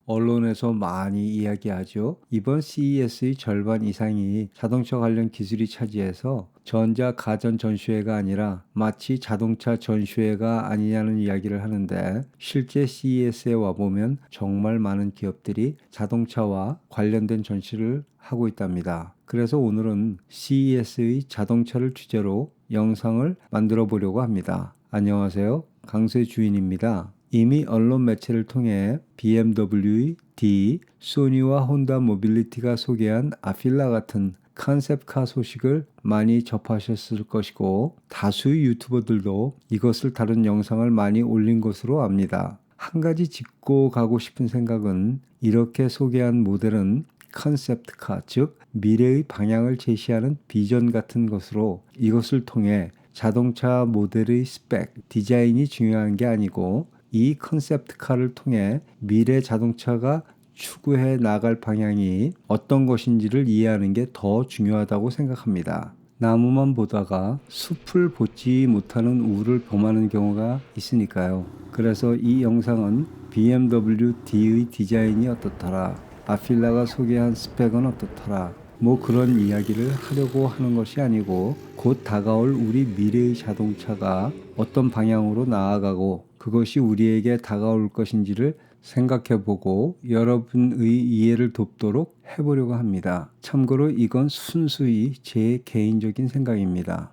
언론에서 많이 이야기하죠. 이번 CES의 절반 이상이 자동차 관련 기술이 차지해서 전자 가전 전시회가 아니라 마치 자동차 전시회가 아니냐는 이야기를 하는데, 실제 CES에 와보면 정말 많은 기업들이 자동차와 관련된 전시를 하고 있답니다. 그래서 오늘은 CES의 자동차를 주제로 영상을 만들어 보려고 합니다. 안녕하세요. 강세 주인입니다. 이미 언론 매체를 통해 BMW, D, 소니와 혼다 모빌리티가 소개한 아필라 같은 컨셉카 소식을 많이 접하셨을 것이고, 다수의 유튜버들도 이것을 다룬 영상을 많이 올린 것으로 압니다. 한 가지 짚고 가고 싶은 생각은, 이렇게 소개한 모델은 컨셉트카, 즉 미래의 방향을 제시하는 비전 같은 것으로, 이것을 통해 자동차 모델의 스펙, 디자인이 중요한 게 아니고 이 컨셉트카를 통해 미래 자동차가 추구해 나갈 방향이 어떤 것인지를 이해하는 게 더 중요하다고 생각합니다. 나무만 보다가 숲을 보지 못하는 우를 범하는 경우가 있으니까요. 그래서 이 영상은 BMW D의 디자인이 어떻더라, 아필라가 소개한 스펙은 어떻더라, 뭐 그런 이야기를 하려고 하는 것이 아니고, 곧 다가올 우리 미래의 자동차가 어떤 방향으로 나아가고 그것이 우리에게 다가올 것인지를 생각해보고 여러분의 이해를 돕도록 해보려고 합니다. 참고로 이건 순수히 제 개인적인 생각입니다.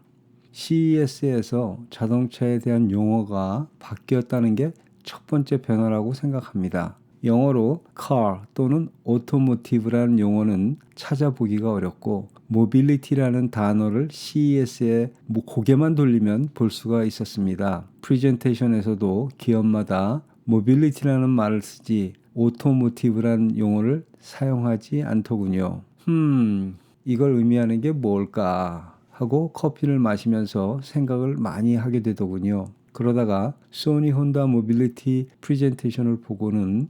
CES에서 자동차에 대한 용어가 바뀌었다는 게 첫 번째 변화라고 생각합니다. 영어로 car 또는 automotive라는 용어는 찾아보기가 어렵고, mobility라는 단어를 CES에 고개만 돌리면 볼 수가 있었습니다. 프레젠테이션에서도 기업마다 mobility라는 말을 쓰지 automotive라는 용어를 사용하지 않더군요. 이걸 의미하는 게 뭘까 하고 커피를 마시면서 생각을 많이 하게 되더군요. 그러다가 소니 혼다 모빌리티 프레젠테이션을 보고는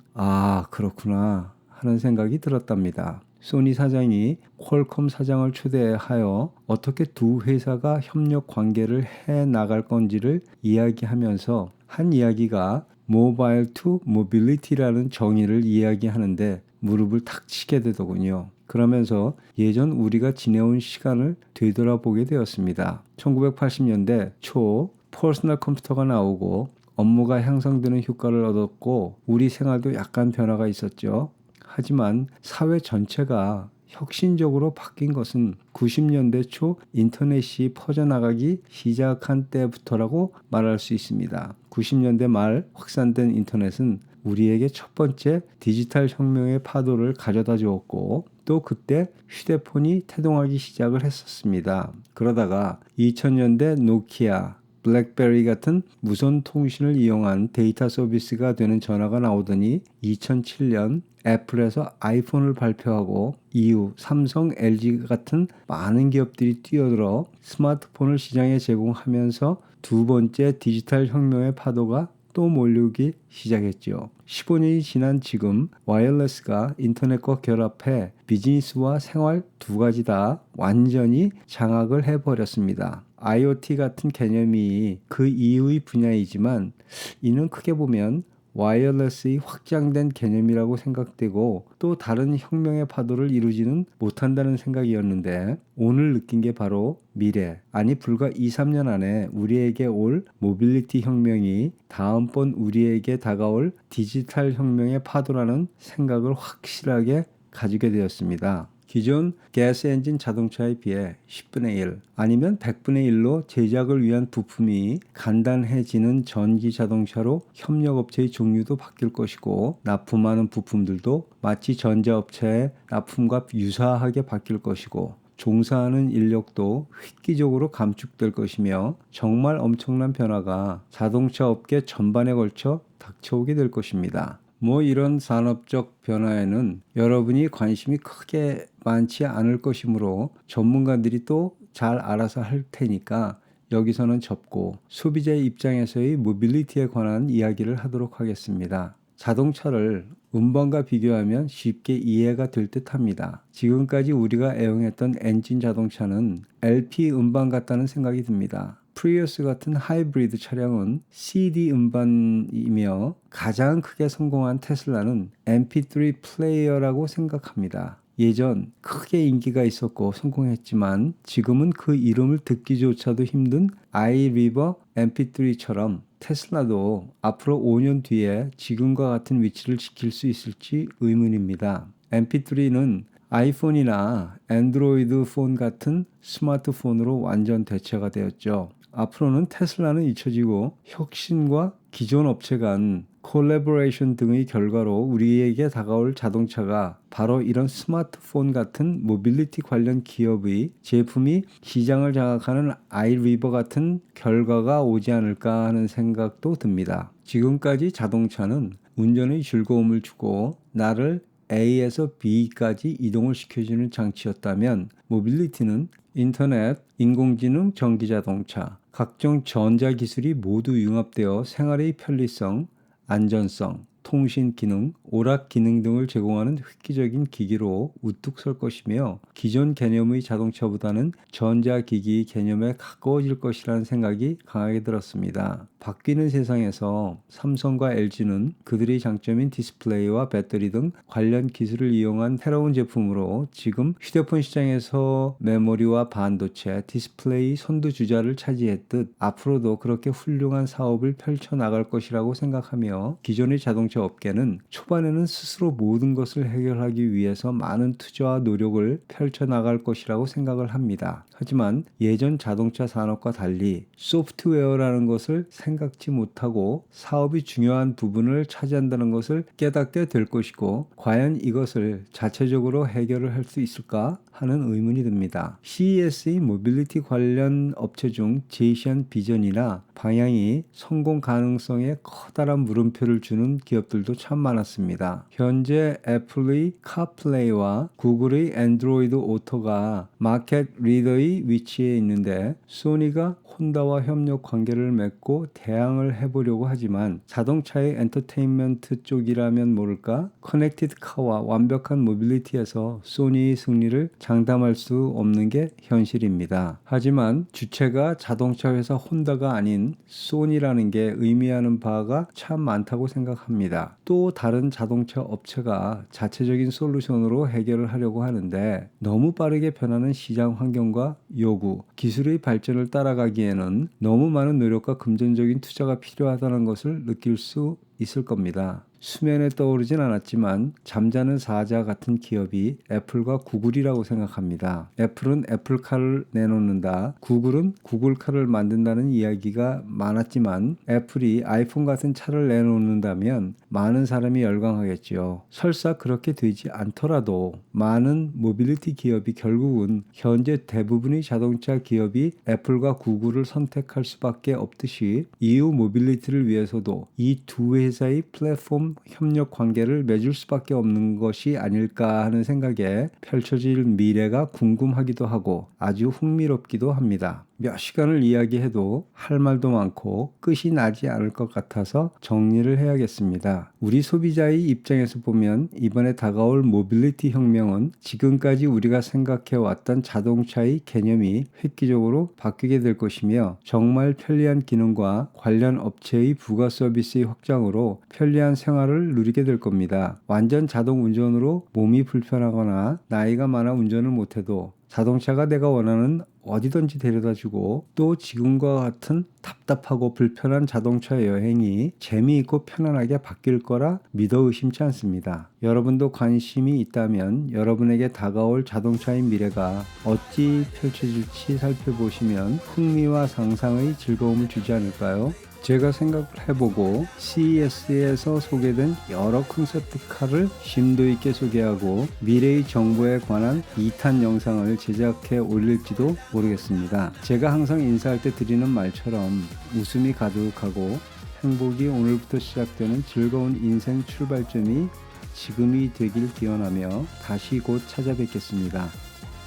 그렇구나 하는 생각이 들었답니다. 소니 사장이 퀄컴 사장을 초대하여 어떻게 두 회사가 협력 관계를 해 나갈 건지를 이야기하면서 한 이야기가 모바일 투 모빌리티라는 정의를 이야기하는데 무릎을 탁 치게 되더군요. 그러면서 예전 우리가 지내온 시간을 되돌아보게 되었습니다. 1980년대 초 퍼스널 컴퓨터가 나오고 업무가 향상되는 효과를 얻었고, 우리 생활도 약간 변화가 있었죠. 하지만 사회 전체가 혁신적으로 바뀐 것은 90년대 초 인터넷이 퍼져나가기 시작한 때부터라고 말할 수 있습니다. 90년대 말 확산된 인터넷은 우리에게 첫 번째 디지털 혁명의 파도를 가져다 주었고, 또 그때 휴대폰이 태동하기 시작을 했었습니다. 그러다가 2000년대 노키아, 블랙베리 같은 무선 통신을 이용한 데이터 서비스가 되는 전화가 나오더니 2007년 애플에서 아이폰을 발표하고, 이후 삼성, LG 같은 많은 기업들이 뛰어들어 스마트폰을 시장에 제공하면서 두 번째 디지털 혁명의 파도가 또 몰려오기 시작했죠. 15년이 지난 지금 와이어리스가 인터넷과 결합해 비즈니스와 생활 두 가지 다 완전히 장악을 해버렸습니다. IoT 같은 개념이 그 이후의 분야이지만, 이는 크게 보면 와이어리스의 확장된 개념이라고 생각되고, 또 다른 혁명의 파도를 이루지는 못한다는 생각이었는데, 오늘 느낀 게 바로 미래, 아니 불과 2, 3년 안에 우리에게 올 모빌리티 혁명이 다음번 우리에게 다가올 디지털 혁명의 파도라는 생각을 확실하게 가지게 되었습니다. 기존 가스 엔진 자동차에 비해 10분의 1 아니면 100분의 1로 제작을 위한 부품이 간단해지는 전기 자동차로 협력업체의 종류도 바뀔 것이고, 납품하는 부품들도 마치 전자업체의 납품과 유사하게 바뀔 것이고, 종사하는 인력도 획기적으로 감축될 것이며, 정말 엄청난 변화가 자동차 업계 전반에 걸쳐 닥쳐오게 될 것입니다. 이런 산업적 변화에는 여러분이 관심이 크게 많지 않을 것이므로 전문가들이 또 잘 알아서 할 테니까 여기서는 접고 소비자의 입장에서의 모빌리티에 관한 이야기를 하도록 하겠습니다. 자동차를 음반과 비교하면 쉽게 이해가 될 듯합니다. 지금까지 우리가 애용했던 엔진 자동차는 LP 음반 같다는 생각이 듭니다. 프리우스 같은 하이브리드 차량은 CD 음반이며 가장 크게 성공한 테슬라는 MP3 플레이어라고 생각합니다. 예전 크게 인기가 있었고 성공했지만 지금은 그 이름을 듣기조차도 힘든 아이리버 MP3처럼 테슬라도 앞으로 5년 뒤에 지금과 같은 위치를 지킬 수 있을지 의문입니다. MP3는 아이폰이나 안드로이드 폰 같은 스마트폰으로 완전 대체가 되었죠. 앞으로는 테슬라는 잊혀지고 혁신과 기존 업체 간 콜래보레이션 등의 결과로 우리에게 다가올 자동차가 바로 이런 스마트폰 같은 모빌리티 관련 기업의 제품이 시장을 장악하는 아이리버 같은 결과가 오지 않을까 하는 생각도 듭니다. 지금까지 자동차는 운전의 즐거움을 주고 나를 A에서 B까지 이동을 시켜주는 장치였다면 모빌리티는 인터넷, 인공지능, 전기자동차, 각종 전자기술이 모두 융합되어 생활의 편리성, 안전성, 통신 기능, 오락 기능 등을 제공하는 획기적인 기기로 우뚝 설 것이며 기존 개념의 자동차보다는 전자기기 개념에 가까워질 것이라는 생각이 강하게 들었습니다. 바뀌는 세상에서 삼성과 LG는 그들의 장점인 디스플레이와 배터리 등 관련 기술을 이용한 새로운 제품으로 지금 휴대폰 시장에서 메모리와 반도체, 디스플레이 선두주자를 차지했듯 앞으로도 그렇게 훌륭한 사업을 펼쳐나갈 것이라고 생각하며 기존의 자동차 업계는 초반에는 스스로 모든 것을 해결하기 위해서 많은 투자와 노력을 펼쳐나갈 것이라고 생각을 합니다. 하지만 예전 자동차 산업과 달리 소프트웨어라는 것을 생각지 못하고 사업이 중요한 부분을 차지한다는 것을 깨닫게 될 것이고 과연 이것을 자체적으로 해결을 할 수 있을까 하는 의문이 듭니다. CES의 모빌리티 관련 업체 중 제시한 비전이나 방향이 성공 가능성에 커다란 물음표를 주는 기업들도 참 많았습니다. 현재 애플의 카플레이와 구글의 안드로이드 오토가 마켓 리더의 위치에 있는데 소니가 혼다와 협력 관계를 맺고 대항을 해보려고 하지만 자동차의 엔터테인먼트 쪽이라면 모를까 커넥티드 카와 완벽한 모빌리티에서 소니의 승리를 장담할 수 없는 게 현실입니다. 하지만 주체가 자동차 회사 혼다가 아닌 소니라는 게 의미하는 바가 참 많다고 생각합니다. 또 다른 자동차 업체가 자체적인 솔루션으로 해결을 하려고 하는데 너무 빠르게 변하는 시장 환경과 요구, 기술의 발전을 따라가기에는 너무 많은 노력과 금전적인 투자가 필요하다는 것을 느낄 수 있을 겁니다. 수면에 떠오르진 않았지만 잠자는 사자 같은 기업이 애플과 구글이라고 생각합니다. 애플은 애플카를 내놓는다. 구글은 구글카를 만든다는 이야기가 많았지만 애플이 아이폰 같은 차를 내놓는다면 많은 사람이 열광하겠지요. 설사 그렇게 되지 않더라도 많은 모빌리티 기업이 결국은 현재 대부분의 자동차 기업이 애플과 구글을 선택할 수밖에 없듯이 이후 모빌리티를 위해서도 이 두 회사의 플랫폼 협력 관계를 맺을 수밖에 없는 것이 아닐까 하는 생각에 펼쳐질 미래가 궁금하기도 하고 아주 흥미롭기도 합니다. 몇 시간을 이야기해도 할 말도 많고 끝이 나지 않을 것 같아서 정리를 해야겠습니다. 우리 소비자의 입장에서 보면 이번에 다가올 모빌리티 혁명은 지금까지 우리가 생각해왔던 자동차의 개념이 획기적으로 바뀌게 될 것이며 정말 편리한 기능과 관련 업체의 부가 서비스의 확장으로 편리한 생활을 누리게 될 겁니다. 완전 자동 운전으로 몸이 불편하거나 나이가 많아 운전을 못해도 자동차가 내가 원하는 어디든지 데려다주고 또 지금과 같은 답답하고 불편한 자동차 여행이 재미있고 편안하게 바뀔 거라 믿어 의심치 않습니다. 여러분도 관심이 있다면 여러분에게 다가올 자동차의 미래가 어찌 펼쳐질지 살펴보시면 흥미와 상상의 즐거움을 주지 않을까요? 제가 생각을 해보고 CES에서 소개된 여러 컨셉트카를 심도 있게 소개하고 미래의 정보에 관한 2탄 영상을 제작해 올릴지도 모르겠습니다. 제가 항상 인사할 때 드리는 말처럼 웃음이 가득하고 행복이 오늘부터 시작되는 즐거운 인생 출발점이 지금이 되길 기원하며 다시 곧 찾아뵙겠습니다.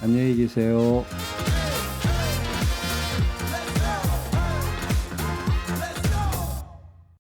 안녕히 계세요.